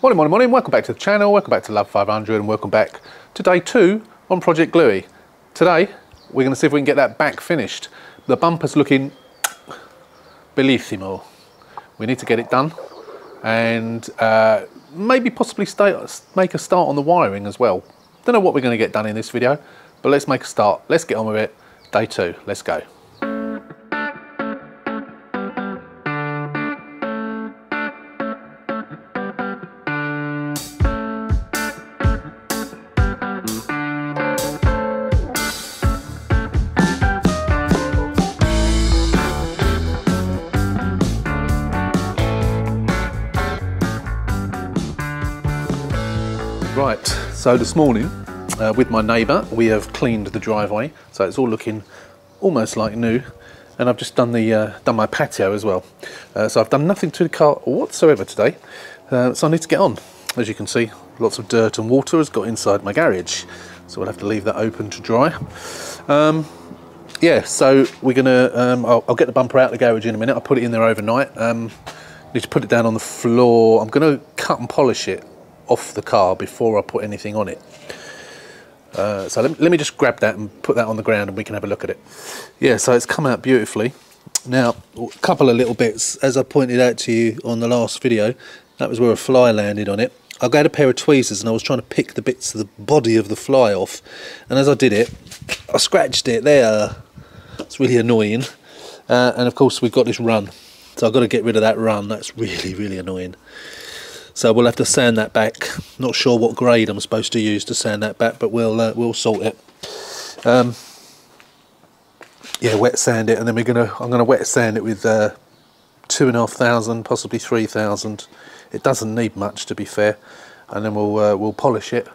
Morning, welcome back to the channel, welcome back to Love 500 and welcome back to day 2 on Project Gluey. Today we're going to see if we can get that back finished. The bumper's looking bellissimo. We need to get it done and maybe possibly make a start on the wiring as well. Don't know what we're going to get done in this video, but let's make a start. Let's get on with it. Day 2, let's go. Right, so this morning with my neighbour we have cleaned the driveway, so it's all looking almost like new, and I've just done my patio as well. So I've done nothing to the car whatsoever today, so I need to get on. As you can see, lots of dirt and water has got inside my garage, so we'll have to leave that open to dry. Yeah, so we're gonna I'll get the bumper out of the garage in a minute. I'll put it in there overnight. Need to put it down on the floor. I'm gonna cut and polish it off the car before I put anything on it. So let me just grab that and put that on the ground and we can have a look at it. Yeah, so it's come out beautifully. Now, a couple of little bits, as I pointed out to you on the last video, that was where a fly landed on it. I got a pair of tweezers and I was trying to pick the bits of the body of the fly off, and as I did it, I scratched it there. It's really annoying. And of course we've got this run, so I've got to get rid of that run. That's really annoying. So we'll have to sand that back. Not sure what grade I'm supposed to use to sand that back, but we'll sort it. Yeah, wet sand it, and then I'm gonna wet sand it with 2,500, possibly 3,000. It doesn't need much, to be fair. And then we'll polish it.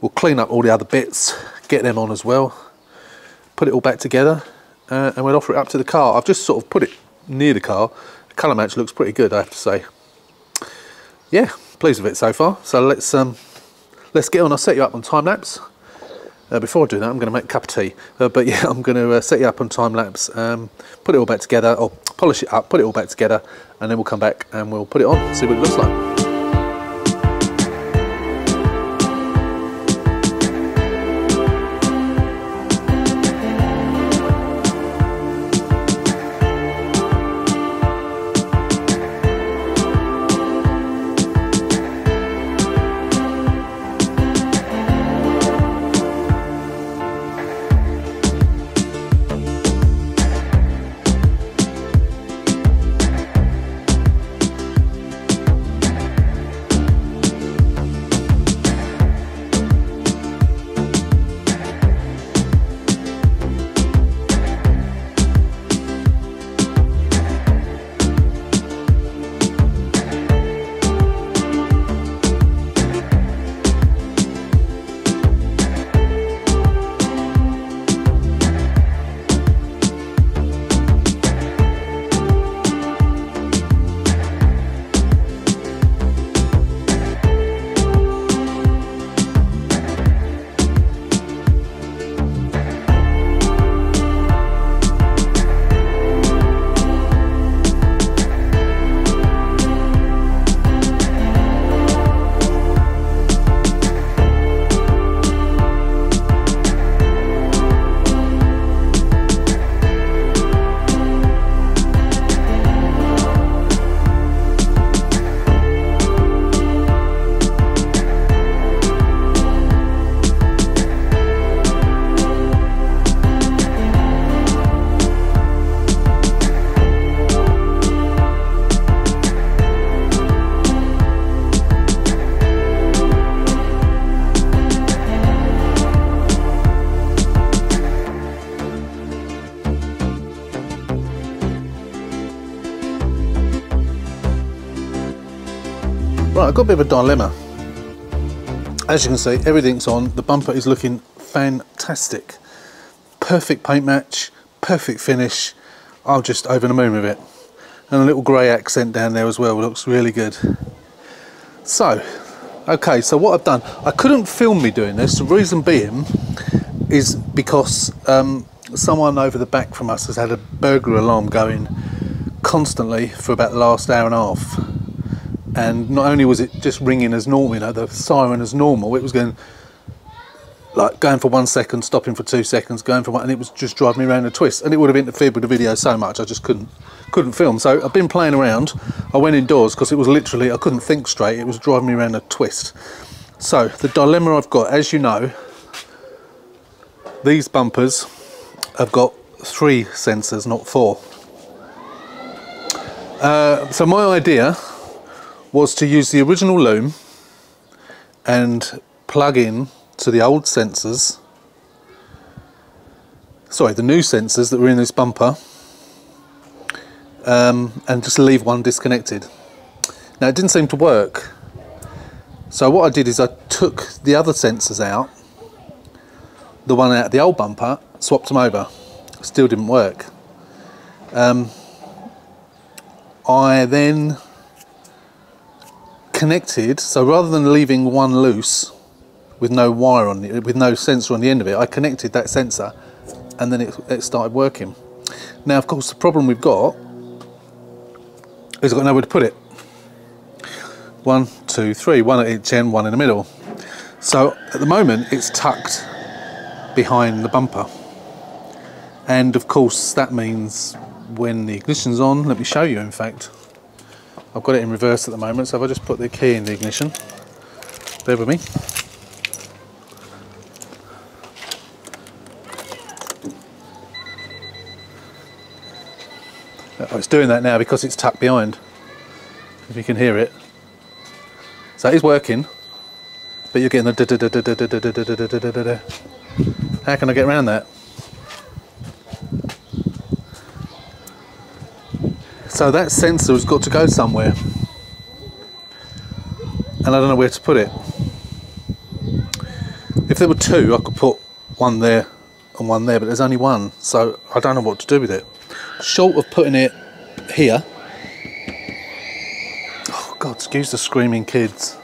We'll clean up all the other bits, get them on as well, put it all back together, and we'll offer it up to the car. I've just sort of put it near the car. The colour match looks pretty good, I have to say. Yeah, pleased with it so far. So let's get on. I'll set you up on time lapse. Before I do that, I'm going to make a cup of tea. But yeah, I'm going to set you up on time lapse. Put it all back together, or polish it up, put it all back together, and then we'll come back and we'll put it on, see what it looks like. Right, I've got a bit of a dilemma. As you can see, everything's on. The bumper is looking fantastic. Perfect paint match, perfect finish. I'm just over the moon with it. And a little grey accent down there as well, looks really good. So, okay, so what I've done, I couldn't film me doing this. The reason being is because someone over the back from us has had a burglar alarm going constantly for about the last hour and a half. and not only was it just ringing as normal, you know, the siren as normal, it was going for 1 second, stopping for 2 seconds, going for one, and it was just driving me around a twist, and it would have interfered with the video so much I just couldn't film. So I've been playing around. I went indoors because it was literally, I couldn't think straight, it was driving me around a twist. So the dilemma I've got, as you know, these bumpers have got 3 sensors, not 4. So my idea was to use the original loom and plug in to the old sensors, sorry, the new sensors that were in this bumper, and just leave one disconnected. Now it didn't seem to work, so what I did is I took the other sensors out, the one out of the old bumper, swapped them over. Still didn't work. I then connected, so rather than leaving one loose with no wire on it, with no sensor on the end of it, I connected that sensor and then it started working. Now of course the problem we've got is I've got nowhere to put it. 1, 2, 3, one at each end, one in the middle. So at the moment it's tucked behind the bumper, and of course that means when the ignition's on, let me show you, in fact I've got it in reverse at the moment, so if I just put the key in the ignition, bear with me. Oh, it's doing that now because it's tucked behind, if you can hear it. So it is working, but you're getting the How can I get around that? So that sensor has got to go somewhere, and I don't know where to put it. If there were 2, I could put one there and one there, but there's only one, so I don't know what to do with it. Short of putting it here. Oh God, excuse the screaming kids.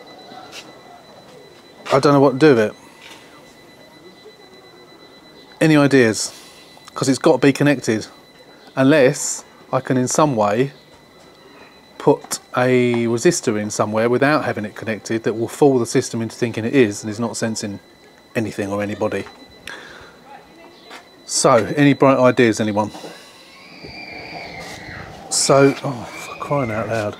I don't know what to do with it. Any ideas? Because it's got to be connected, unless I can in some way put a resistor in somewhere without having it connected that will fool the system into thinking it is and is not sensing anything or anybody. So, any bright ideas, anyone? So, oh, for crying out loud.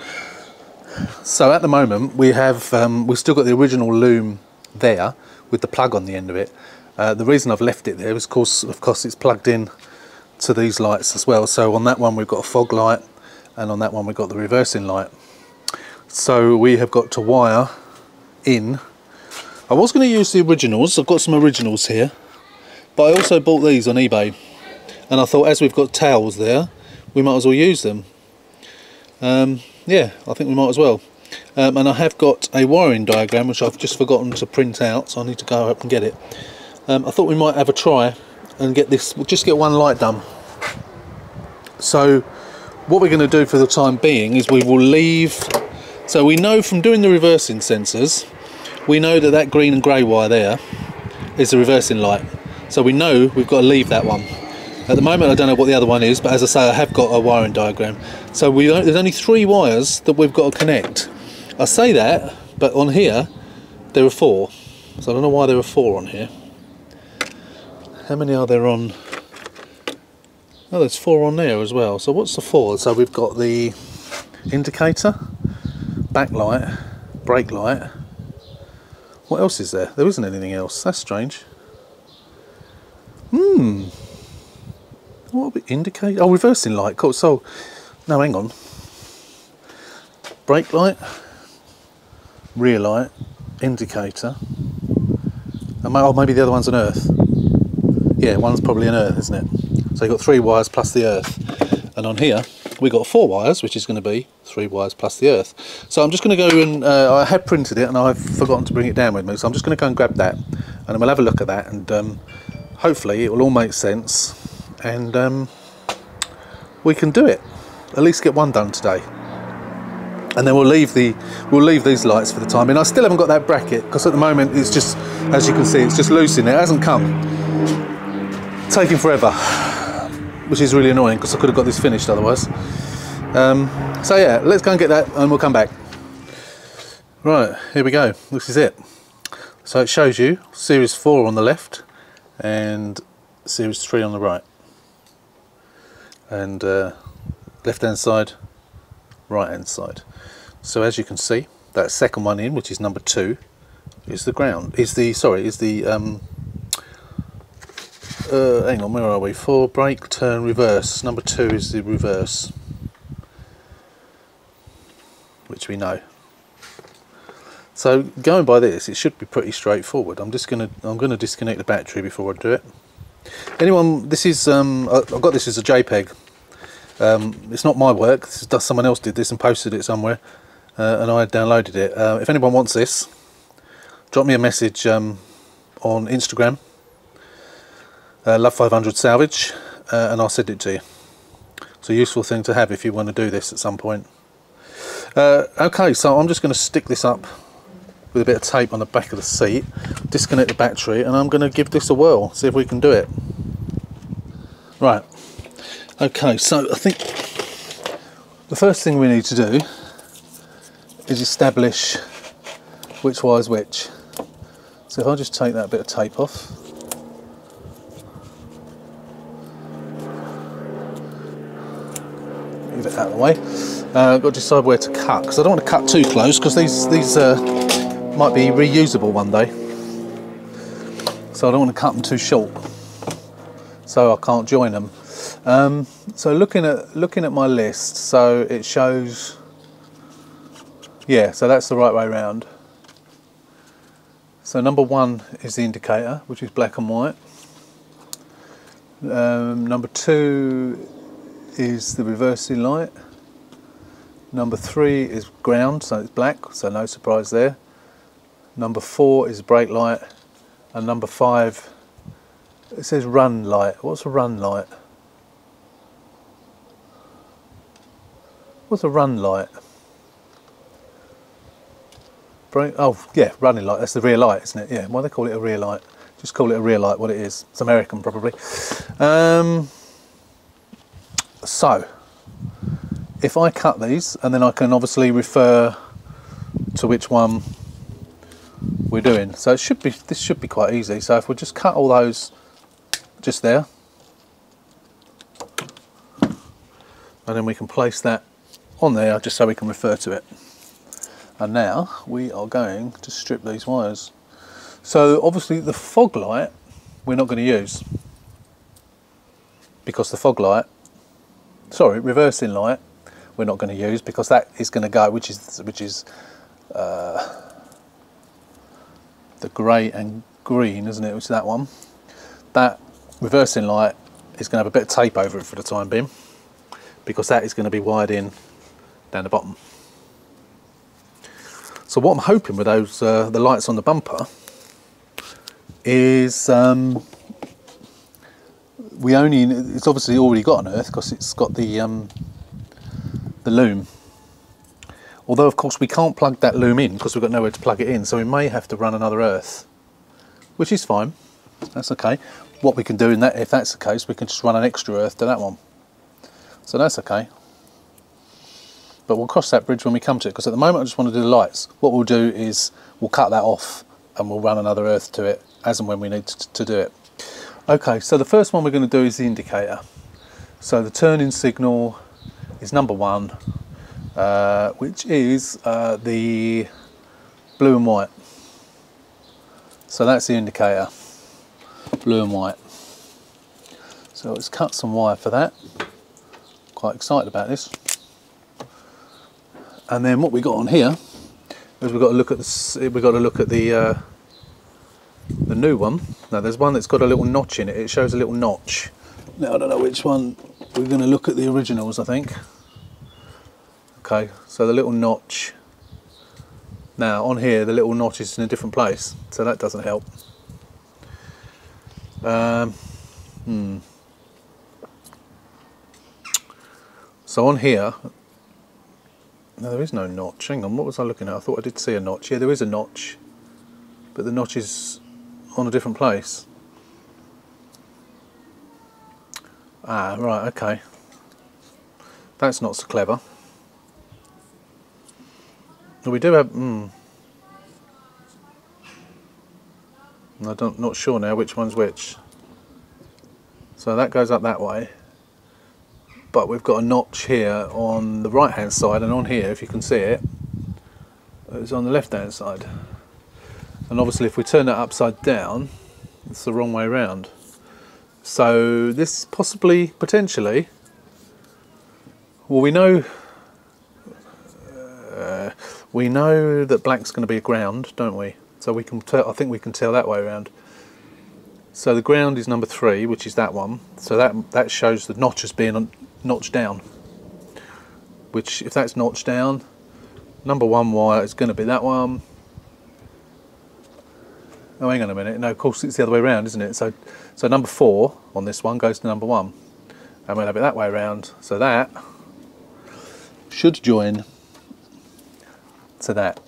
So at the moment we have, we've still got the original loom there with the plug on the end of it. The reason I've left it there is of course it's plugged in to these lights as well. So on that one we've got a fog light, and on that one we've got the reversing light. So we have got to wire in. I was going to use the originals, I've got some originals here, but I also bought these on eBay, and I thought as we've got tails there, we might as well use them. Yeah, I think we might as well. And I have got a wiring diagram which I've just forgotten to print out, so I need to go up and get it. I thought we might have a try and get this, just get one light done. So what we're going to do for the time being is we will leave, so we know from doing the reversing sensors, we know that that green and grey wire there is the reversing light, so we know we've got to leave that one. At the moment I don't know what the other one is, but as I say I have got a wiring diagram. So there's only 3 wires that we've got to connect. I say that, but on here there are 4, so I don't know why there are 4 on here. How many are there on? Oh, there's 4 on there as well. So what's the 4? So we've got the indicator, backlight, brake light. What else is there? There isn't anything else. That's strange. What are we indicator? Oh, reversing light. Cool. So, no, hang on. Brake light, rear light, indicator. Oh, maybe the other one's an earth. Yeah, one's probably an earth, isn't it? So you've got 3 wires plus the earth. And on here, we've got 4 wires, which is going to be 3 wires plus the earth. So I'm just going to go and, I had printed it and I've forgotten to bring it down with me. So I'm just going to go and grab that. And then we'll have a look at that. And hopefully it will all make sense. And we can do it. At least get one done today. And then we'll leave these lights for the time being. I still haven't got that bracket, because at the moment it's just, as you can see, it's just loose in there. It hasn't come. Taking forever, which is really annoying because I could have got this finished otherwise. So yeah, let's go and get that and we'll come back. Right, here we go. This is it. So it shows you Series 4 on the left and Series 3 on the right. And left hand side, right hand side. So as you can see, that second one in, which is number 2, is the ground. Hang on, where are we? 4, brake, turn, reverse. Number 2 is the reverse, which we know. So going by this, it should be pretty straightforward. I'm gonna disconnect the battery before I do it. Anyone, this is I've got this as a JPEG. It's not my work. Someone else did this and posted it somewhere, and I downloaded it. If anyone wants this, drop me a message on Instagram, love500 salvage, and I'll send it to you. It's a useful thing to have if you want to do this at some point. Okay, so I'm just going to stick this up with a bit of tape on the back of the seat, disconnect the battery, and I'm going to give this a whirl, see if we can do it. Right, okay, so I think the first thing we need to do is establish which wire's which. So if I just take that bit of tape off, move it out of the way. I've got to decide where to cut, because I don't want to cut too close, because these might be reusable one day. So I don't want to cut them too short, so I can't join them. So looking at my list, so it shows, yeah, so that's the right way round. So number 1 is the indicator, which is black and white. Number 2 is the reversing light. Number 3 is ground, so it's black, so no surprise there. Number 4 is brake light, and number 5, it says run light. What's a run light? What's a run light? Brake, oh yeah, running light, that's the rear light, isn't it? Yeah, why do they call it a rear light? Just call it a rear light, what it is. It's American probably. So if I cut these, and then I can obviously refer to which one we're doing. So this should be quite easy. So if we just cut all those just there, and then we can place that on there just so we can refer to it. And now we are going to strip these wires. So obviously the fog light we're not going to use, because the fog light, sorry, reversing light, we're not going to use, because that is going to go, which is the grey and green, isn't it? Which is that one. That reversing light is going to have a bit of tape over it for the time being, because that is going to be wired in down the bottom. So what I'm hoping with those the lights on the bumper is it's obviously already got an earth, because it's got the loom. Although of course we can't plug that loom in because we've got nowhere to plug it in, so we may have to run another earth, which is fine. That's okay. What we can do in that, if that's the case, we can just run an extra earth to that one. So that's okay. But we'll cross that bridge when we come to it, because at the moment I just want to do the lights. What we'll do is we'll cut that off and we'll run another earth to it as and when we need to do it. Okay, so the first one we're going to do is the indicator. So the turning signal is number 1, which is the blue and white. So that's the indicator, blue and white. So let's cut some wire for that. Quite excited about this. And then what we got on here is we've got to look at the new one. Now there's one that's got a little notch in it. It shows a little notch. Now I don't know which one. We're going to look at the originals, I think. Okay, so the little notch. Now on here the little notch is in a different place, so that doesn't help. So on here, no, there is no notch. Hang on, what was I looking at? I thought I did see a notch. Yeah, there is a notch, but the notch is on a different place. Ah, right, okay. That's not so clever. We do have, And not sure now which one's which. So that goes up that way, but we've got a notch here on the right hand side, and on here, if you can see it, it's on the left hand side. And obviously if we turn that upside down, it's the wrong way around. So this possibly, potentially, well, we know that black's going to be a ground, don't we? So we can tell, I think we can tell that way around. So the ground is number 3, which is that one. So that shows the notch as being notched down. Which, if that's notched down, number 1 wire is going to be that one. Oh, hang on a minute. No, of course it's the other way around, isn't it? So number 4 on this one goes to number 1. And we'll have it that way around. So that should join to that.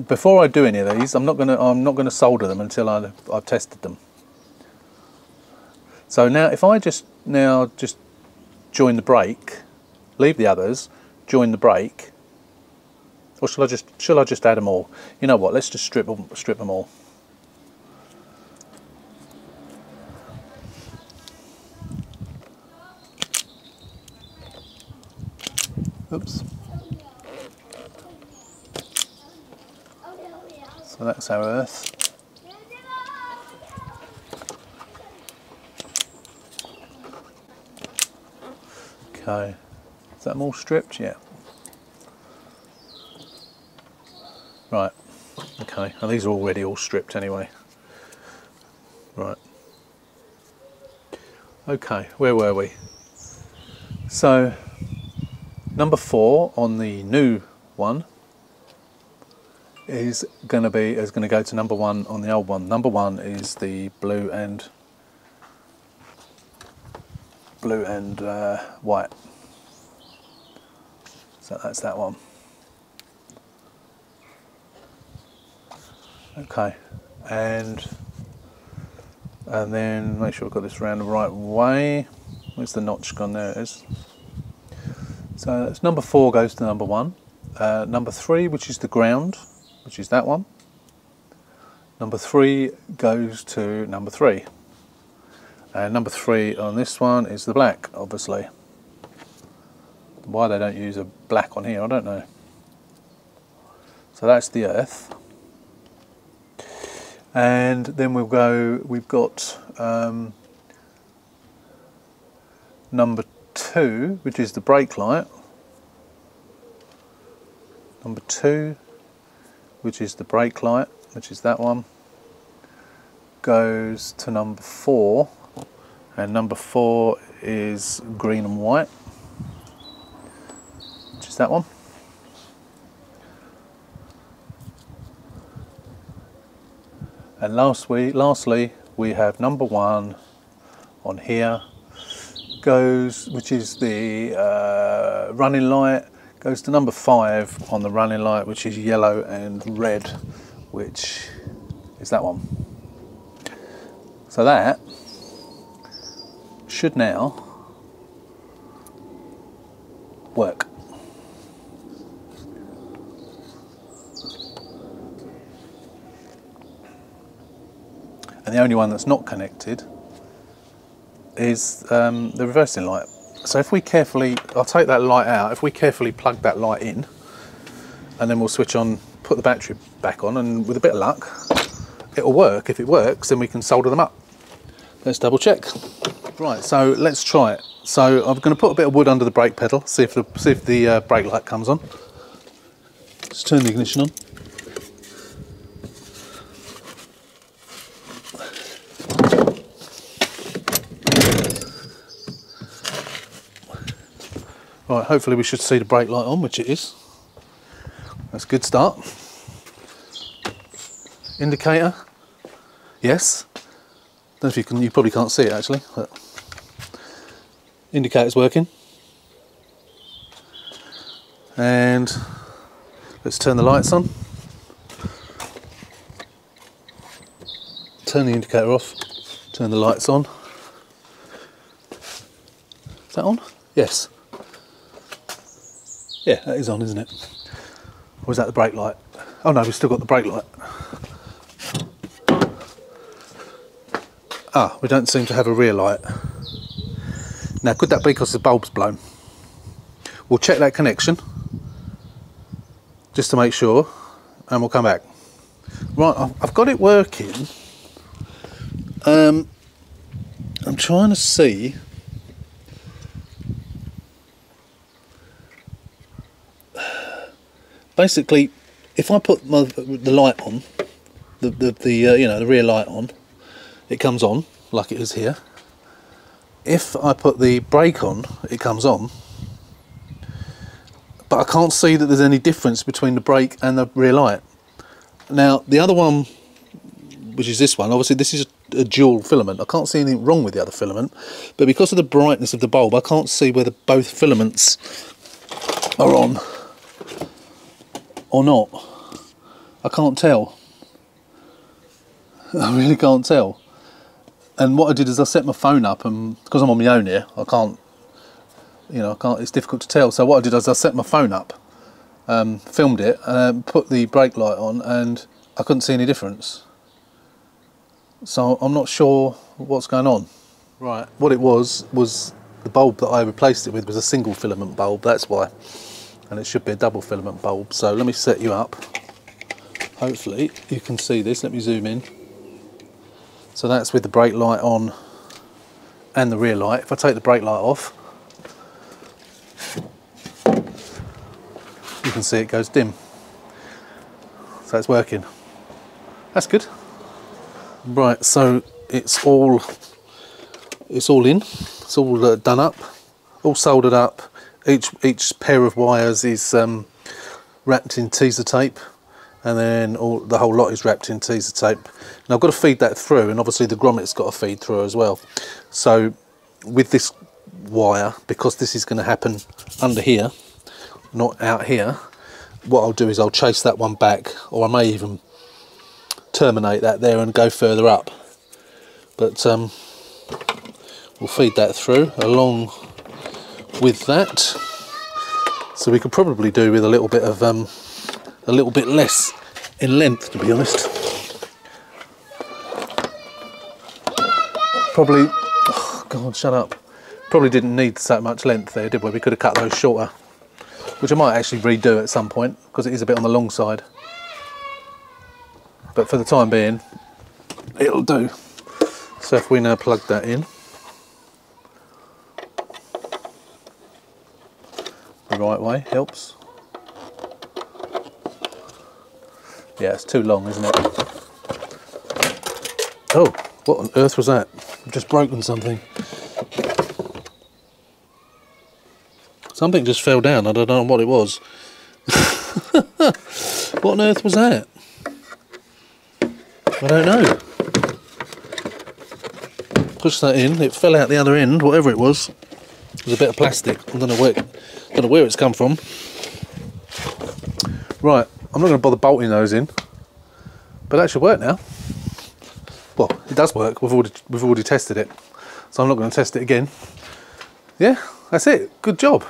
Before I do any of these, I'm not gonna solder them until I've tested them. So now, if I just join the brake, leave the others, join the brake, or shall I just add them all? You know what? Let's just strip them all. Oops. So that's our earth. Okay. Is that them all stripped? Yeah. Right. Okay. And these are already all stripped anyway. Right. Okay. Where were we? So number 4 on the new one is going to go to number 1 on the old one. Number 1 is the blue and white. So that's that one. Okay, and then make sure I've got this round the right way. Where's the notch gone? There it is. So that's number 4 goes to number 1. Number 3, which is the ground, which is that one. Number 3 goes to number 3. And number 3 on this one is the black, obviously. Why they don't use a black on here, I don't know. So that's the earth. And then we've got number 2, which is the brake light. Number 2, which is the brake light, which is that one, goes to number 4, and number 4 is green and white, which is that one. And lastly, we have number 1 on here, which is the running light, goes to number 5 on the running light, which is yellow and red, which is that one. So that should now work. And the only one that's not connected is the reversing light. So if we carefully, I'll take that light out, if we carefully plug that light in, and then we'll switch on, put the battery back on, and with a bit of luck, it'll work. If it works, then we can solder them up. Let's double check. Right, so let's try it. So I'm going to put a bit of wood under the brake pedal, see if the brake light comes on. Let's turn the ignition on. Right, hopefully we should see the brake light on, which it is. That's a good start. Indicator, yes. Don't know if you can, you probably can't see it actually, but indicator's working. And let's turn the lights on. Turn the indicator off, turn the lights on. Is that on? Yes. Yeah, that is on, isn't it? Or is that the brake light? Oh no, we've still got the brake light. Ah, we don't seem to have a rear light. Now, could that be because the bulb's blown? We'll check that connection, just to make sure, and we'll come back. Right, I've got it working. I'm trying to see. Basically, if I put the light on, the rear light on, it comes on like it is here. If I put the brake on, it comes on. But I can't see that there's any difference between the brake and the rear light. Now, the other one, which is this one, obviously this is a dual filament. I can't see anything wrong with the other filament, but because of the brightness of the bulb, I can't see whether both filaments are on or not. I can't tell. I really can't tell. And what I did is I set my phone up, and because I'm on my own here, I can't, it's difficult to tell. So what I did is I set my phone up, filmed it, put the brake light on, and I couldn't see any difference. So I'm not sure what's going on. Right, what it was the bulb that I replaced it with was a single filament bulb, that's why. And it should be a double filament bulb. So let me set you up. Hopefully you can see this. Let me zoom in. So that's with the brake light on and the rear light. If I take the brake light off, you can see it goes dim. So it's working. That's good. Right, so it's all in. It's all done up, all soldered up. Each pair of wires is wrapped in teaser tape, and then the whole lot is wrapped in teaser tape. And I've got to feed that through, and obviously the grommet's got to feed through as well. So with this wire, because this is going to happen under here, not out here, what I'll do is I'll chase that one back, or I may even terminate that there and go further up. But we'll feed that through along with that. So we could probably do with a little bit less in length, to be honest. Probably, oh God, shut up. Probably didn't need so much length there, did we? We could have cut those shorter, which I might actually redo at some point, because it is a bit on the long side. But for the time being, it'll do. So if we now plug that in the right way, helps. Yeah, it's too long, isn't it? Oh, what on earth was that? I've just broken something. Something just fell down, I don't know what it was. What on earth was that? I don't know. Push that in, it fell out the other end, whatever it was. It was a bit of plastic. I don't know where it's come from. Right, I'm not going to bother bolting those in, but that should work now. Well, it does work. We've already tested it, so I'm not going to test it again. Yeah, that's it. Good job.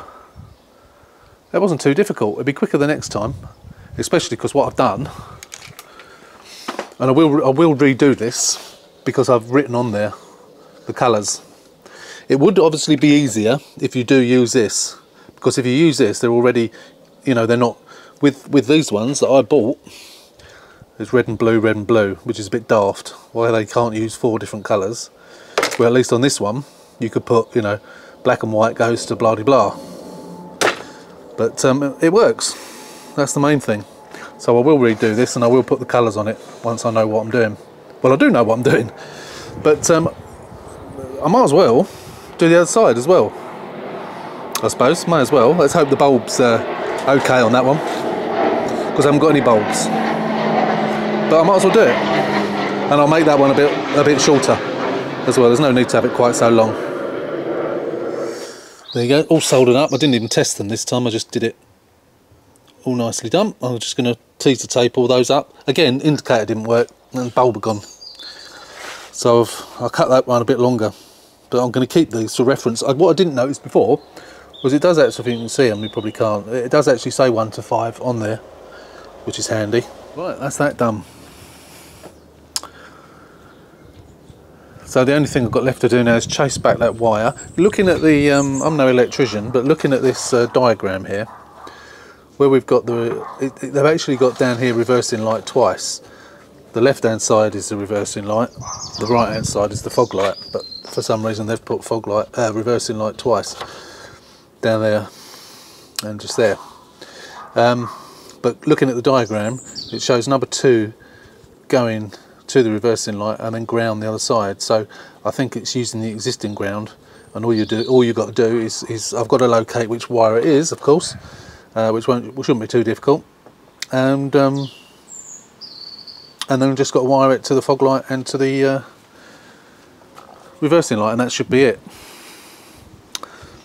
That wasn't too difficult. It'll be quicker the next time, especially because what I've done, and I will redo this because I've written on there the colours. It would obviously be easier if you do use this, because if you use this, they're already, they're not, with these ones that I bought, there's red and blue, which is a bit daft, why they can't use 4 different colours. Well, at least on this one, you could put, black and white goes to blah de blah. But it works, that's the main thing. So I will redo this, and I will put the colours on it once I know what I'm doing. Well, I do know what I'm doing, but I might as well do the other side as well, I suppose. Might as well. Let's hope the bulb's okay on that one, because I haven't got any bulbs. But I might as well do it, and I'll make that one a bit shorter as well. There's no need to have it quite so long. There you go, all soldered up. I didn't even test them this time, I just did it all nicely done. I'm just going to teaser tape all those up. Again, indicator didn't work and the bulb are gone. So I'll cut that one a bit longer, but I'm going to keep these for reference. What I didn't notice before was it does actually, if you can see them, you probably can't, it does actually say 1 to 5 on there, which is handy. Right, that's that done. So the only thing I've got left to do now is chase back that wire. Looking at the, I'm no electrician, but looking at this diagram here, where we've got they've actually got down here reversing light twice. The left hand side is the reversing light, the right hand side is the fog light, but for some reason they've put fog light, reversing light twice down there and just there. But looking at the diagram, it shows number 2 going to the reversing light and then ground the other side. So I think it's using the existing ground, and all you got to do is I've got to locate which wire it is, of course, which shouldn't be too difficult, and then I've just got to wire it to the fog light and to the reversing light, and that should be it.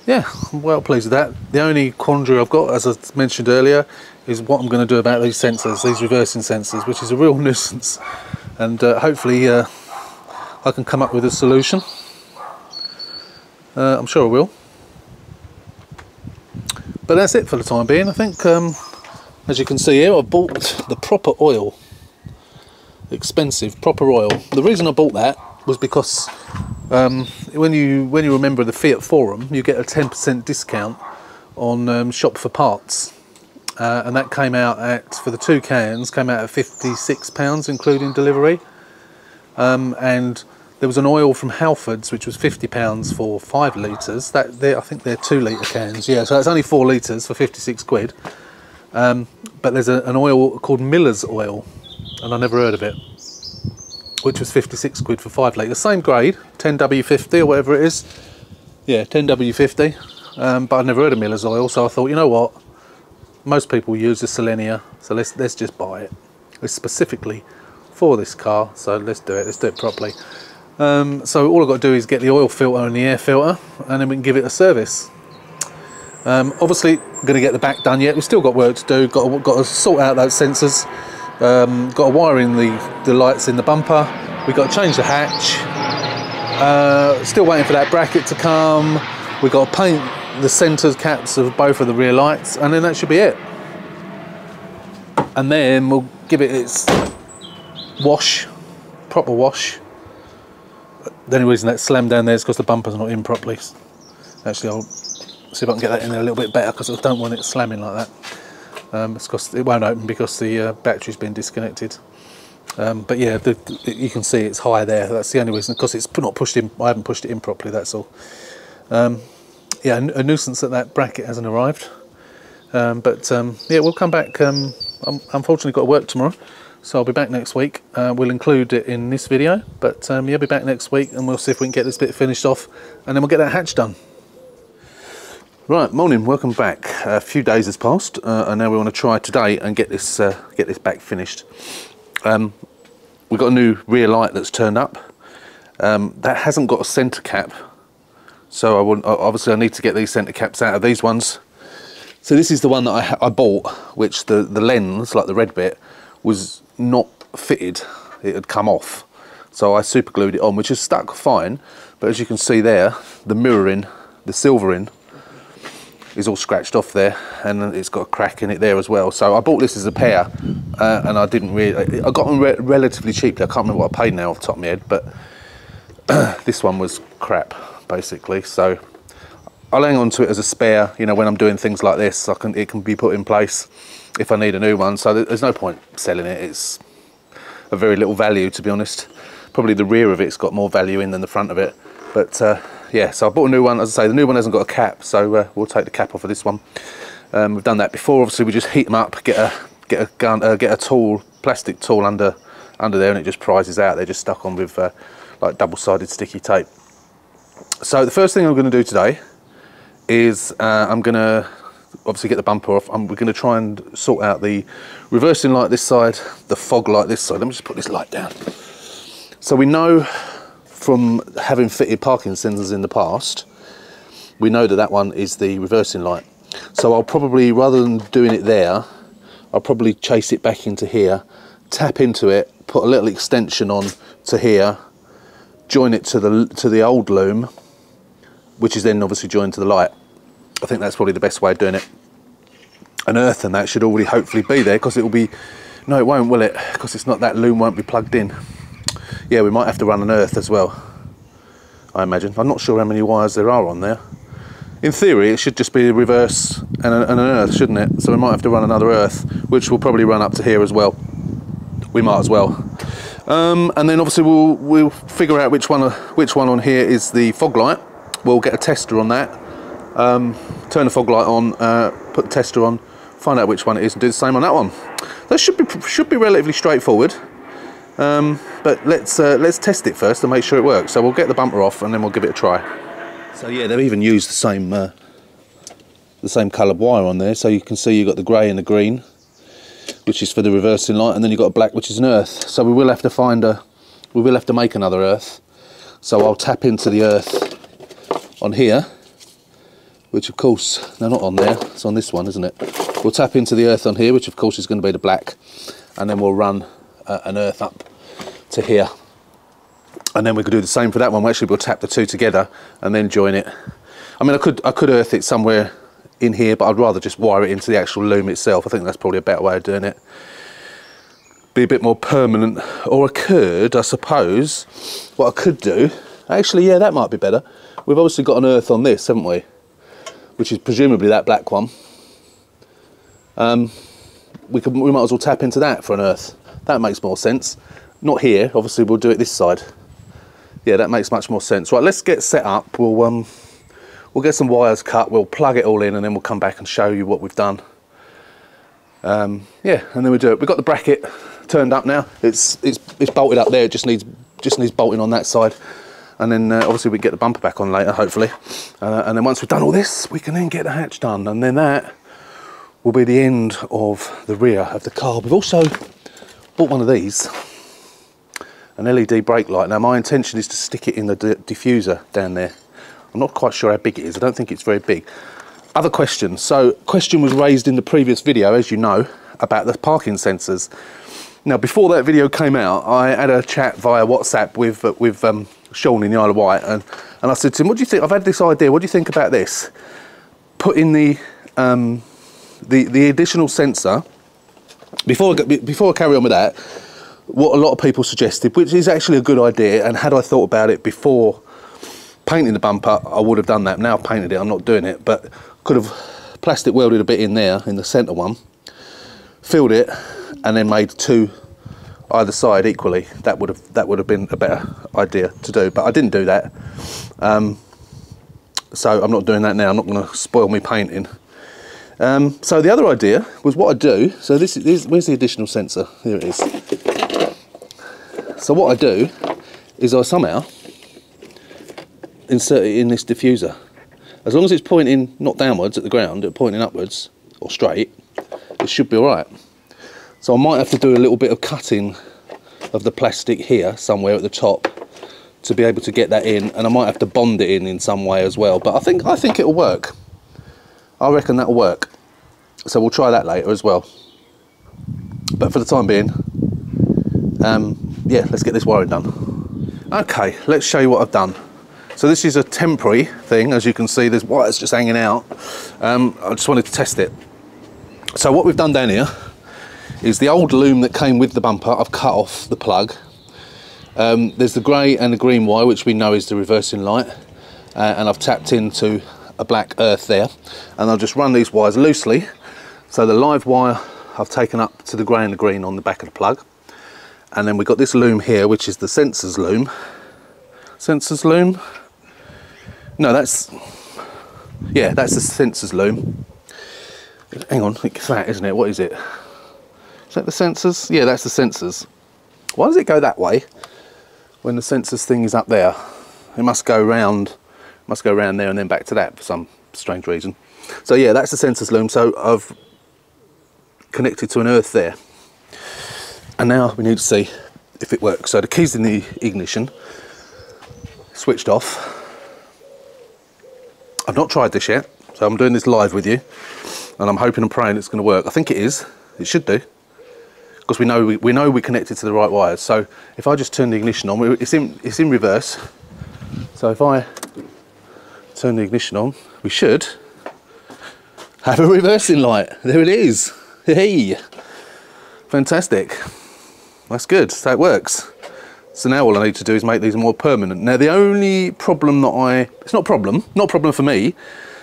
Yeah, I'm well pleased with that. The only quandary I've got, as I mentioned earlier, is what I'm going to do about these sensors, these reversing sensors, which is a real nuisance, and hopefully I can come up with a solution. I'm sure I will. But that's it for the time being. I think, as you can see here, I bought the proper oil, expensive proper oil. The reason I bought that was because when you remember the Fiat forum, you get a 10% discount on shop for parts, and that came out at, for the 2 cans, came out at £56 including delivery, and there was an oil from Halfords which was £50 for 5 litres. I think they're 2 litre cans, yeah, so it's only 4 litres for 56 quid. But there's an oil called Miller's oil, and I never heard of it, which was 56 quid for 5 litres. Same grade, 10W50 or whatever it is. Yeah, 10W50. But I'd never heard of Miller's oil, so I thought, you know what? Most people use the Selenia, so let's just buy it. It's specifically for this car, so let's do it properly. So all I've got to do is get the oil filter and the air filter, and then we can give it a service. Obviously, I'm going to get the back done yet. We've still got work to do. Got to sort out those sensors. Got to wire in the lights in the bumper. We've got to change the hatch. Still waiting for that bracket to come. We've got to paint the centre caps of both of the rear lights, and then that should be it. And then we'll give it its wash, proper wash. The only reason that's slammed down there is because the bumper's not in properly. Actually, I'll see if I can get that in there a little bit better, because I don't want it slamming like that. It's because it won't open because the battery's been disconnected. But yeah, you can see it's high there. That's the only reason, because it's not pushed in. I haven't pushed it in properly, that's all. Yeah, a nuisance that bracket hasn't arrived. Yeah, we'll come back. I'm unfortunately got to work tomorrow, so I'll be back next week. We'll include it in this video, but yeah, I'll be back next week, and we'll see if we can get this bit finished off, and then we'll get that hatch done. Right, morning, welcome back. A few days has passed, and now we want to try today and get this back finished. We've got a new rear light that's turned up. That hasn't got a centre cap, so obviously I need to get these centre caps out of these ones. So this is the one that I bought, which the lens, like the red bit, was not fitted. It had come off, so I super glued it on, which is stuck fine, but as you can see there, the mirroring, the silvering, is all scratched off there, and it's got a crack in it there as well. So I bought this as a pair, and I didn't really, I got them relatively cheaply. I can't remember what I paid now off the top of my head, but this one was crap basically, so I'll hang on to it as a spare, you know, when I'm doing things like this. It can be put in place if I need a new one, so there's no point selling it. It's a very little value, to be honest. Probably the rear of it's got more value in than the front of it, but yeah, so I bought a new one. As I say, the new one hasn't got a cap, so we'll take the cap off of this one. We've done that before. Obviously, we just heat them up, get a tool, plastic tool under there, and it just prizes out. They're just stuck on with like double-sided sticky tape. So the first thing I'm going to do today is I'm going to obviously get the bumper off. We're going to try and sort out the reversing light this side, the fog light this side. Let me just put this light down. So we know from having fitted parking sensors in the past, we know that that one is the reversing light. So I'll probably, rather than doing it there, I'll probably chase it back into here, tap into it, put a little extension on to here, join it to the old loom, which is then obviously joined to the light. I think that's probably the best way of doing it. An earth and that should already hopefully be there, because it will be, no it won't, will it? Because it's not, that loom won't be plugged in. Yeah, we might have to run an earth as well. I imagine. I'm not sure how many wires there are on there. In theory, it should just be a reverse and an earth, shouldn't it? So we might have to run another earth, which will probably run up to here as well. We might as well. And then obviously we'll figure out which one on here is the fog light. We'll get a tester on that. Turn the fog light on, put the tester on, find out which one it is, and do the same on that one. That should be relatively straightforward. But let's test it first and make sure it works. So we'll get the bumper off and then we'll give it a try. So yeah, they've even used the same coloured wire on there. So you can see you've got the grey and the green, which is for the reversing light, and then you've got a black, which is an earth. So we will have to make another earth. So I'll tap into the earth on here, which of course, they're not on there, it's on this one, isn't it? We'll tap into the earth on here, which of course is going to be the black, and then we'll run an earth up to here. And then we could do the same for that one. Actually, we'll tap the two together and then join it. I mean, I could earth it somewhere in here, but I'd rather just wire it into the actual loom itself. I think that's probably a better way of doing it. Be a bit more permanent. Or I could, I suppose, what I could do, actually, yeah, that might be better. We've obviously got an earth on this, haven't we? Which is presumably that black one. We might as well tap into that for an earth. That makes more sense. Not here, obviously we'll do it this side. Yeah, that makes much more sense. Right, let's get set up. We'll get some wires cut, we'll plug it all in, and then we'll come back and show you what we've done. Yeah, and then we do it. We've got the bracket turned up now. It's bolted up there. It just needs bolting on that side. And then obviously we get the bumper back on later, hopefully. And then once we've done all this, we can then get the hatch done. And then that will be the end of the rear of the car. We've also bought one of these, an LED brake light. Now my intention is to stick it in the diffuser down there. I'm not quite sure how big it is. I don't think it's very big. Other questions. So question was raised in the previous video, as you know, about the parking sensors. Now before that video came out, I had a chat via WhatsApp with Sean in the Isle of Wight, and I said to him, what do you think? I've had this idea. What do you think about this? Put in the additional sensor. Before I carry on with that, what a lot of people suggested, which is actually a good idea, and had I thought about it before painting the bumper, I would have done that. Now I've painted it, I'm not doing it, but could have plastic welded a bit in there, in the centre one, filled it, and then made two either side equally. That would have been a better idea to do, but I didn't do that. So I'm not doing that now. I'm not going to spoil me painting. So the other idea was what I do. So this is where's the additional sensor? Here it is. So what I do is I somehow insert it in this diffuser. As long as it's pointing not downwards at the ground, it's pointing upwards or straight, it should be all right. So I might have to do a little bit of cutting of the plastic here somewhere at the top to be able to get that in, and I might have to bond it in some way as well. But I think it'll work. I reckon that'll work. So we'll try that later as well. But for the time being, yeah, let's get this wiring done. Okay, let's show you what I've done. So this is a temporary thing. As you can see, there's wires just hanging out. I just wanted to test it. So what we've done down here is the old loom that came with the bumper. I've cut off the plug. There's the grey and the green wire, which we know is the reversing light, and I've tapped into a black earth there, and I'll just run these wires loosely. So the live wire I've taken up to the grey and the green on the back of the plug, and then we've got this loom here, which is the sensors loom. Sensors loom? No, that's the sensors loom. Hang on, it's that, isn't it? What is it? Is that the sensors? Yeah, that's the sensors. Why does it go that way when the sensors thing is up there? It must go round there and then back to that for some strange reason. So yeah, that's the sensors loom. So I've connected to an earth there. And now we need to see if it works. So the key's in the ignition, switched off. I've not tried this yet, so I'm doing this live with you, and I'm hoping and praying it's going to work. I think it is. It should do, because we know we connected to the right wires. So if I just turn the ignition on, it's in reverse. So if I turn the ignition on, we should have a reversing light. There it is. Hey, fantastic. That's good. So it works. So now all I need to do is make these more permanent. Now the only problem that it's not a problem for me,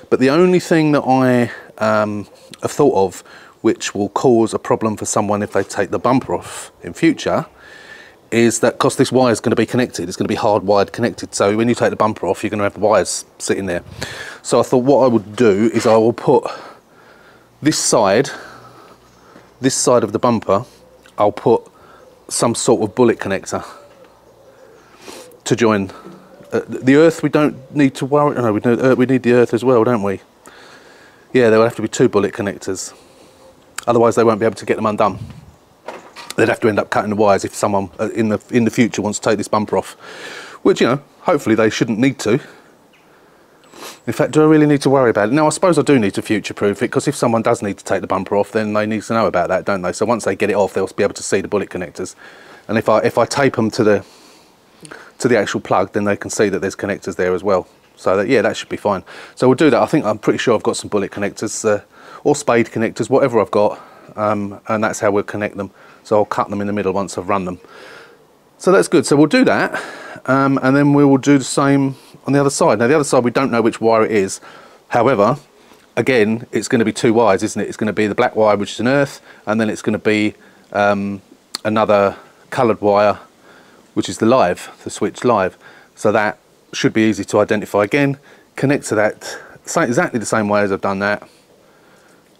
but the only thing that I have thought of which will cause a problem for someone if they take the bumper off in future is that, because this wire is going to be connected, it's going to be hardwired connected, so when you take the bumper off you're going to have the wires sitting there. So I thought what I would do is I will put this side of the bumper, I'll put some sort of bullet connector to join. The earth we don't need to worry, no, we need the earth as well, don't we? Yeah, there will have to be 2 bullet connectors, otherwise they won't be able to get them undone. They'd have to end up cutting the wires if someone in the future wants to take this bumper off, which, you know, hopefully they shouldn't need to. In fact, do I really need to worry about it? Now, I suppose I do need to future-proof it, because if someone does need to take the bumper off, then they need to know about that, don't they? So once they get it off, they'll be able to see the bullet connectors. And if I tape them to the actual plug, then they can see that there's connectors there as well. So that, yeah, that should be fine. So we'll do that. I'm pretty sure I've got some bullet connectors, or spade connectors, whatever I've got, and that's how we'll connect them. So I'll cut them in the middle once I've run them. So that's good. So we'll do that, and then we will do the same on the other side. Now the other side, we don't know which wire it is. However, again, it's going to be 2 wires, isn't it? It's going to be the black wire, which is an earth, and then it's going to be another coloured wire, which is the switch live. So that should be easy to identify. Again, connect to that exactly the same way as I've done that,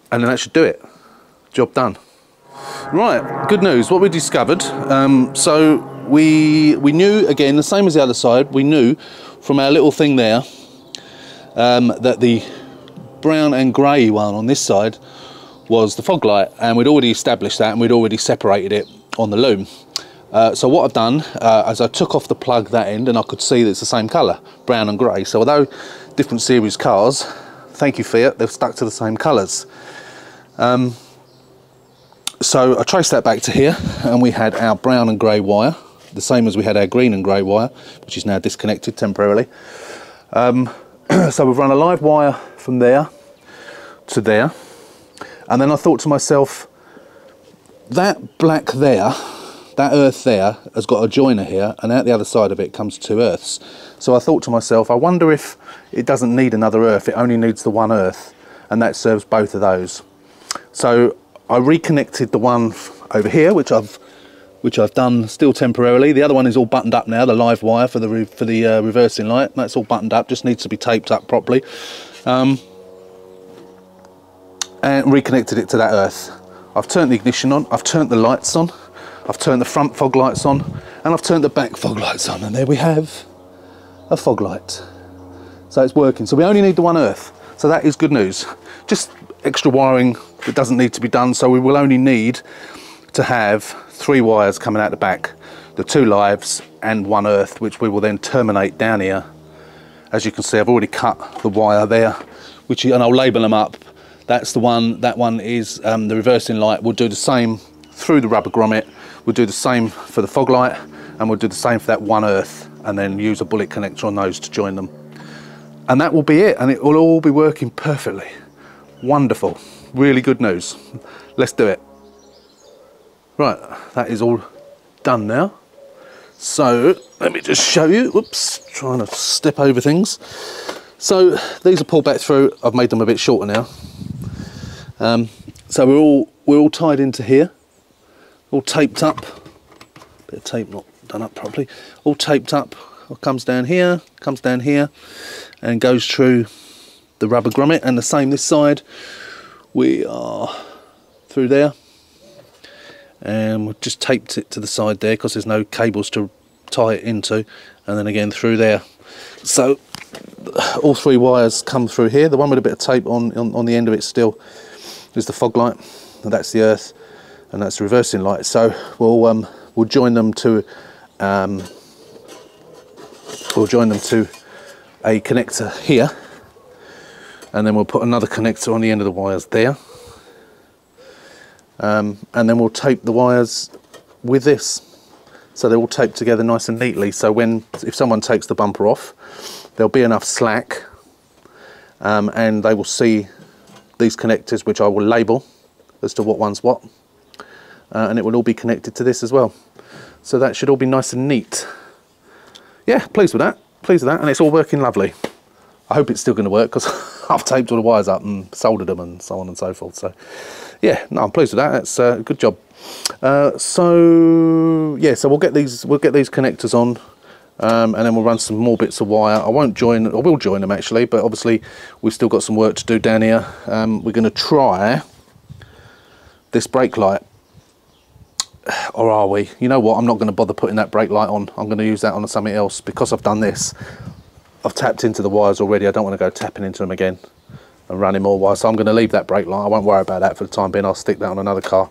and then that should do it. Job done. Right, good news. What we discovered, so we knew, again, the same as the other side, we knew from our little thing there that the brown and grey one on this side was the fog light, and we'd already established that, and we'd already separated it on the loom. So what I've done is I took off the plug that end, and I could see that it's the same colour, brown and grey. So although different series cars, thank you Fiat, they've stuck to the same colours. So I traced that back to here, and we had our brown and grey wire, the same as we had our green and grey wire, which is now disconnected temporarily. So we've run a live wire from there to there, and then I thought to myself, that black there, that earth there, has got a joiner here, and out the other side of it comes 2 earths. So I thought to myself, I wonder if it doesn't need another earth, it only needs the 1 earth, and that serves both of those. So I reconnected the one over here, which I've done still temporarily. The other one is all buttoned up now, the live wire for the reversing light. That's all buttoned up, just needs to be taped up properly. And reconnected it to that earth. I've turned the ignition on, I've turned the lights on, I've turned the front fog lights on, and I've turned the back fog lights on, and there we have a fog light. So it's working. So we only need the 1 earth. So that is good news. Just extra wiring that doesn't need to be done, so we will only need to have 3 wires coming out the back, the 2 lives and 1 earth, which we will then terminate down here. As you can see, I've already cut the wire there, and I'll label them up. That's the one, that one is the reversing light. We'll do the same through the rubber grommet, we'll do the same for the fog light, and we'll do the same for that 1 earth, and then use a bullet connector on those to join them. And that will be it, and it will all be working perfectly. Wonderful, really good news. Let's do it. Right, that is all done now. So let me just show you. Whoops, trying to step over things. So these are pulled back through. I've made them a bit shorter now. So we're all tied into here, all taped up. Bit of tape not done up properly. All taped up. It comes down here, and goes through the rubber grommet, and the same this side. We are through there, and we've just taped it to the side there because there's no cables to tie it into, and then again through there. So all 3 wires come through here. The one with a bit of tape on the end of it still is the fog light, and that's the earth, and that's the reversing light. So we'll join them to a connector here, and then we'll put another connector on the end of the wires there, and then we'll tape the wires with this, so they're all taped together nice and neatly. So if someone takes the bumper off, there'll be enough slack, and they will see these connectors, which I will label as to what one's what, and it will all be connected to this as well. So that should all be nice and neat. Yeah, pleased with that, and it's all working lovely. I hope it's still going to work, because I've taped all the wires up and soldered them and so on and so forth. So yeah, no, I'm pleased with that. That's a good job. So yeah, so we'll get these connectors on, and then we'll run some more bits of wire. I will join them actually, but obviously we've still got some work to do down here. We're going to try this brake light. Or are we? You know what, I'm not going to bother putting that brake light on. I'm going to use that on something else, because I've done this. I've tapped into the wires already. I don't want to go tapping into them again and running more wires. So I'm going to leave that brake light. I won't worry about that for the time being. I'll stick that on another car.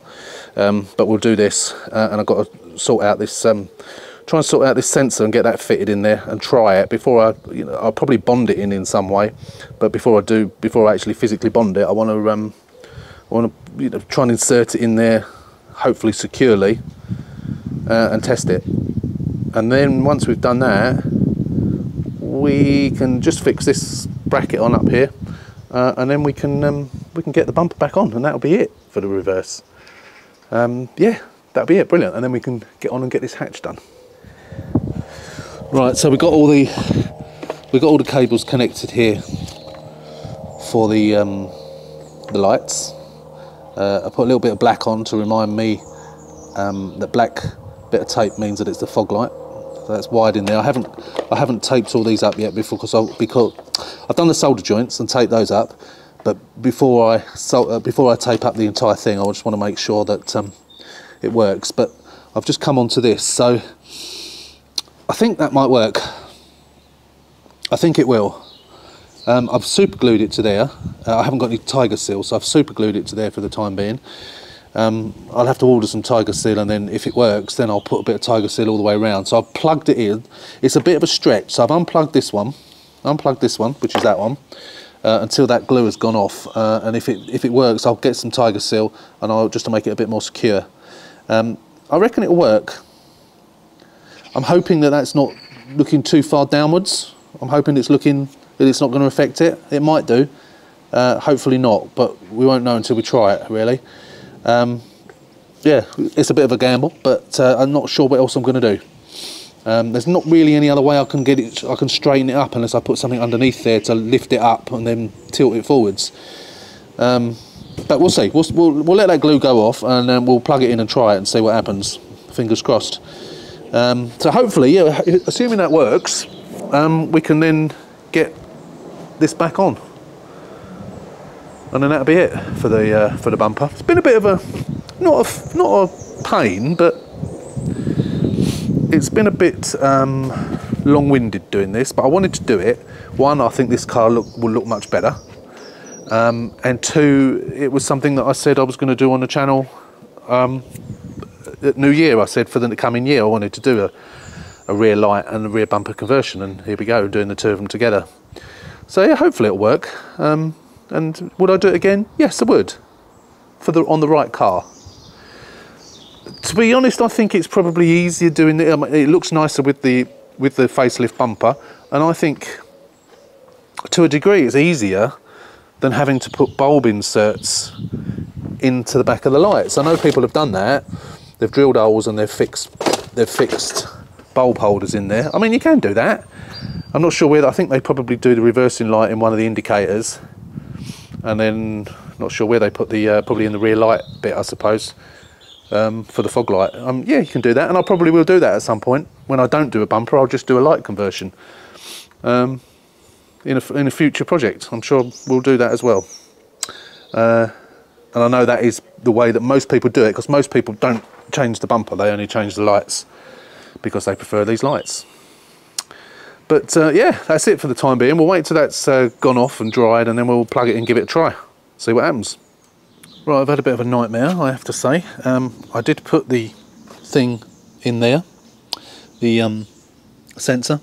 But we'll do this, and I've got to sort out this, try and sort out this sensor and get that fitted in there and try it before I'll probably bond it in some way. But before I actually physically bond it, I want to try and insert it in there, hopefully securely, and test it. And then once we've done that, we can just fix this bracket on up here, and then we can get the bumper back on, and that'll be it for the reverse. Yeah, that'll be it. Brilliant. And then we can get on and get this hatch done. Right, so we got all the cables connected here for the lights. I put a little bit of black on to remind me that black bit of tape means that it's the fog light. So that's wired in there. I haven't taped all these up yet because I've done the solder joints and taped those up. But before I tape up the entire thing, I just want to make sure that it works. But I've just come onto this, so I think that might work. I think it will. I've super glued it to there. I haven't got any tiger seal, so I've super glued it to there for the time being. I'll have to order some tiger seal, and then if it works, then I'll put a bit of tiger seal all the way around. So I've plugged it in. It's a bit of a stretch, so I've unplugged this one, which is that one, until that glue has gone off. And if it works, I'll get some tiger seal, and I'll just to make it a bit more secure. I reckon it'll work. I'm hoping that that's not looking too far downwards. I'm hoping it's looking that it's not going to affect it. It might do. Hopefully not, but we won't know until we try it, really. Yeah, it's a bit of a gamble, but I'm not sure what else I'm going to do. There's not really any other way I can get it. I can straighten it up unless I put something underneath there to lift it up and then tilt it forwards. But we'll see. We'll let that glue go off, and then we'll plug it in and try it and see what happens. Fingers crossed. So hopefully, yeah, assuming that works, we can then get this back on, and then that'll be it for the bumper. It's been a bit of a not a pain, but it's been a bit long-winded doing this. But I wanted to do it. One, I think this car will look much better, and two, it was something that I said I was going to do on the channel at New Year. I said for the coming year I wanted to do a rear light and a rear bumper conversion, and here we go, doing the two of them together. So yeah, hopefully it'll work. And would I do it again? Yes, I would, on the right car. To be honest, I think it's probably easier doing it. It looks nicer with the facelift bumper, and I think to a degree it's easier than having to put bulb inserts into the back of the lights. I know people have done that. They've drilled holes and they've fixed bulb holders in there. I mean, you can do that. I'm not sure where. I think they probably do the reversing light in one of the indicators, and then not sure where they put the probably in the rear light bit, I suppose, for the fog light. Yeah, you can do that, and I probably will do that at some point. When I don't do a bumper, I'll just do a light conversion in a future project. I'm sure we'll do that as well. And I know that is the way that most people do it, because most people don't change the bumper, they only change the lights because they prefer these lights. But yeah, that's it for the time being. We'll wait till that's gone off and dried, and then we'll plug it in and give it a try, see what happens. Right, I've had a bit of a nightmare, I have to say. I did put the thing in there, the sensor,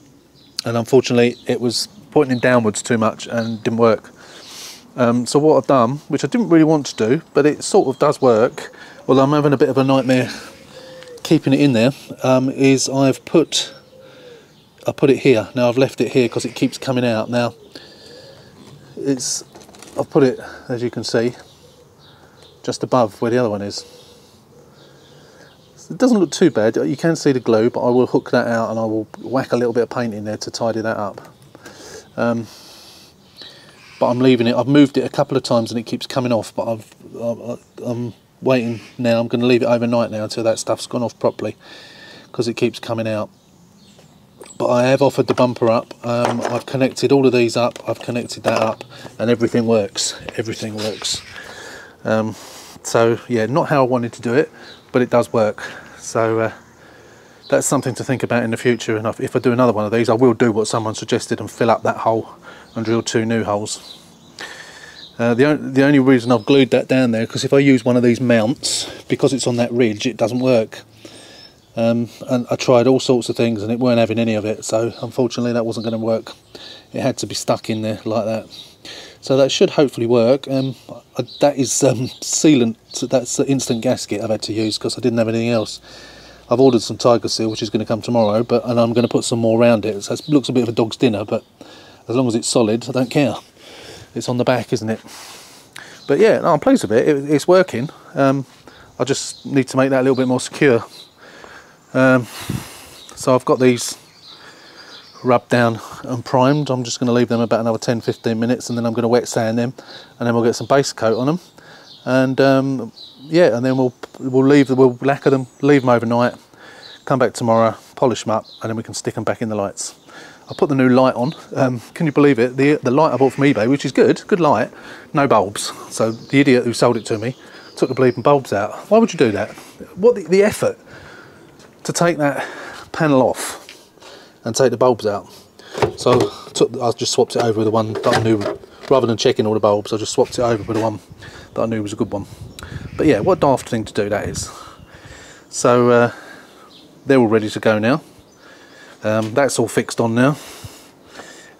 and unfortunately it was pointing downwards too much and didn't work. So what I've done, which I didn't really want to do, but it sort of does work, although I'm having a bit of a nightmare keeping it in there, is I put it here. Now I've left it here because it keeps coming out. Now I've put it, as you can see, just above where the other one is. It doesn't look too bad. You can see the glue, but I will hook that out and I will whack a little bit of paint in there to tidy that up. But I'm leaving it. I've moved it a couple of times and it keeps coming off, but I'm waiting now. I'm going to leave it overnight now until that stuff's gone off properly, because it keeps coming out. But I have offered the bumper up. I've connected all of these up. I've connected that up, and everything works. Everything works. So yeah, not how I wanted to do it, but it does work. So that's something to think about in the future. And if I do another one of these, I will do what someone suggested and fill up that hole and drill 2 new holes. The only reason I've glued that down there, because if I use one of these mounts, because it's on that ridge, it doesn't work. And I tried all sorts of things and it weren't having any of it, so unfortunately that wasn't going to work. It had to be stuck in there like that. So that should hopefully work. That is sealant, that's the instant gasket I've had to use because I didn't have anything else. I've ordered some Tiger Seal, which is going to come tomorrow, and I'm going to put some more around it. So it looks a bit of a dog's dinner, but as long as it's solid, I don't care. It's on the back, isn't it? But yeah, no, I'm pleased with it. It's working. I just need to make that a little bit more secure. So I've got these rubbed down and primed. I'm just going to leave them about another 10-15 minutes, and then I'm going to wet sand them, and then we'll get some base coat on them, and yeah, and then we'll lacquer them, leave them overnight, come back tomorrow, polish them up, and then we can stick them back in the lights. I put the new light on. Can you believe it? The light I bought from eBay, which is good light, no bulbs. So the idiot who sold it to me took the bleeding bulbs out. Why would you do that? What the effort to take that panel off and take the bulbs out. So I just swapped it over with the one that I knew, rather than checking all the bulbs, I just swapped it over with the one that I knew was a good one. But yeah, what a daft thing to do that is. So they're all ready to go now. That's all fixed on now,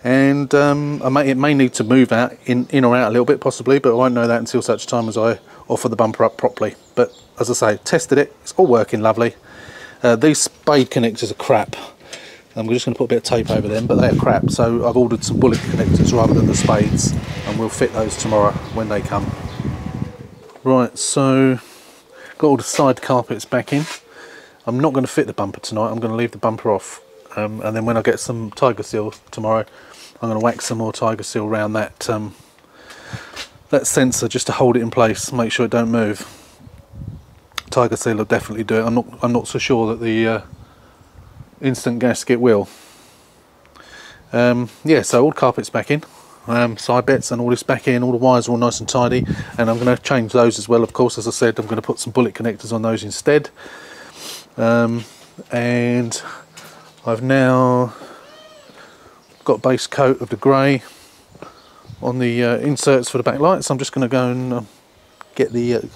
and it may need to move out in or out a little bit possibly, but I won't know that until such time as I offer the bumper up properly. But as I say, tested it, it's all working lovely. These spade connectors are crap. I'm just going to put a bit of tape over them, but they're crap, so I've ordered some bullet connectors rather than the spades, and we'll fit those tomorrow when they come. Right, so got all the side carpets back in. I'm not going to fit the bumper tonight, I'm going to leave the bumper off, and then when I get some Tiger Seal tomorrow, I'm going to whack some more Tiger Seal around that that sensor just to hold it in place, make sure it don't move. Tiger Seal will definitely do it. I'm not so sure that the instant gasket will. Yeah, so all the carpets back in, side bits and all this back in, all the wires are all nice and tidy, and I'm going to change those as well, of course. As I said, I'm going to put some bullet connectors on those instead, and I've now got a base coat of the grey on the inserts for the back lights. I'm just going to go and get the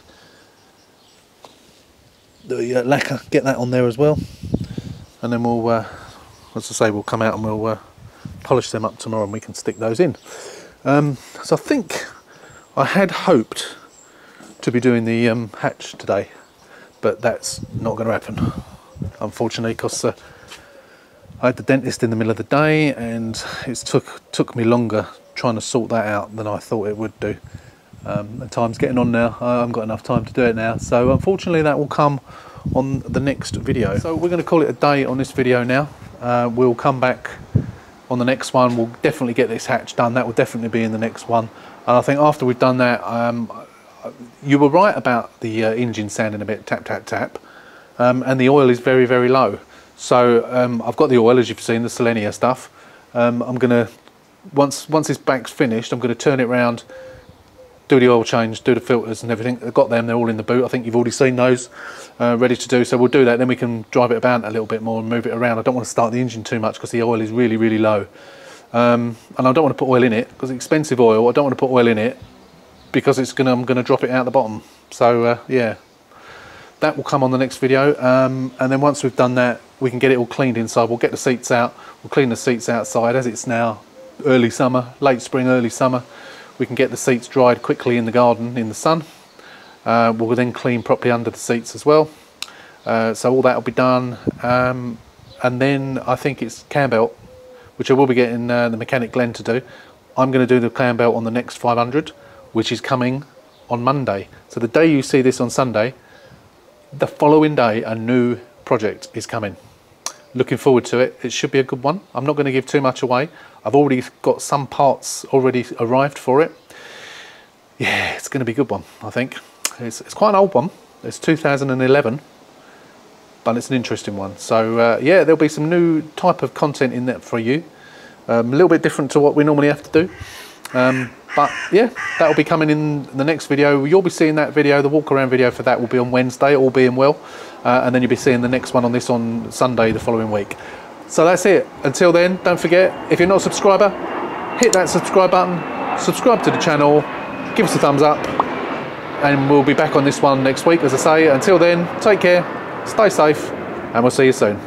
lacquer, get that on there as well, and then we'll, as I say, we'll come out and we'll polish them up tomorrow and we can stick those in. So I think I had hoped to be doing the hatch today, but that's not going to happen, unfortunately, because I had the dentist in the middle of the day, and it took me longer trying to sort that out than I thought it would do. The time's getting on now, I haven't got enough time to do it now, so unfortunately that will come on the next video. So we're going to call it a day on this video now. We'll come back on the next one, we'll definitely get this hatch done, that will definitely be in the next one. And I think after we've done that, you were right about the engine sounding a bit tap tap tap, and the oil is very very low. So I've got the oil, as you've seen, the Selenia stuff. I'm going to, once this back's finished, I'm going to turn it round, do the oil change, do the filters and everything. I've got them, they're all in the boot. I think you've already seen those ready to do. So we'll do that, then we can drive it about a little bit more and move it around. I don't want to start the engine too much because the oil is really, really low. And I don't want to put oil in it because it's expensive oil. I don't want to put oil in it because I'm going to drop it out the bottom. So yeah, that will come on the next video. And then once we've done that, we can get it all cleaned inside. We'll get the seats out, we'll clean the seats outside as it's now early summer, late spring, early summer. We can get the seats dried quickly in the garden in the sun. We'll then clean properly under the seats as well. So all that will be done. And then I think it's cam belt, which I will be getting the mechanic Glenn to do. I'm going to do the cam belt on the next 500, which is coming on Monday. So the day you see this on Sunday, The following day, a new project is coming. Looking forward to it. It should be a good one. I'm not going to give too much away. I've already got some parts already arrived for it. Yeah, it's going to be a good one, I think. It's quite an old one. It's 2011, but it's an interesting one. So yeah, there'll be some new type of content in there for you. A little bit different to what we normally have to do. But yeah, that'll be coming in the next video. You'll be seeing that video. The walk around video for that will be on Wednesday, all being well. And then you'll be seeing the next one on this on Sunday the following week. So that's it. Until then, don't forget, if you're not a subscriber, hit that subscribe button, subscribe to the channel, give us a thumbs up, and we'll be back on this one next week, as I say. Until then, take care, stay safe, and we'll see you soon.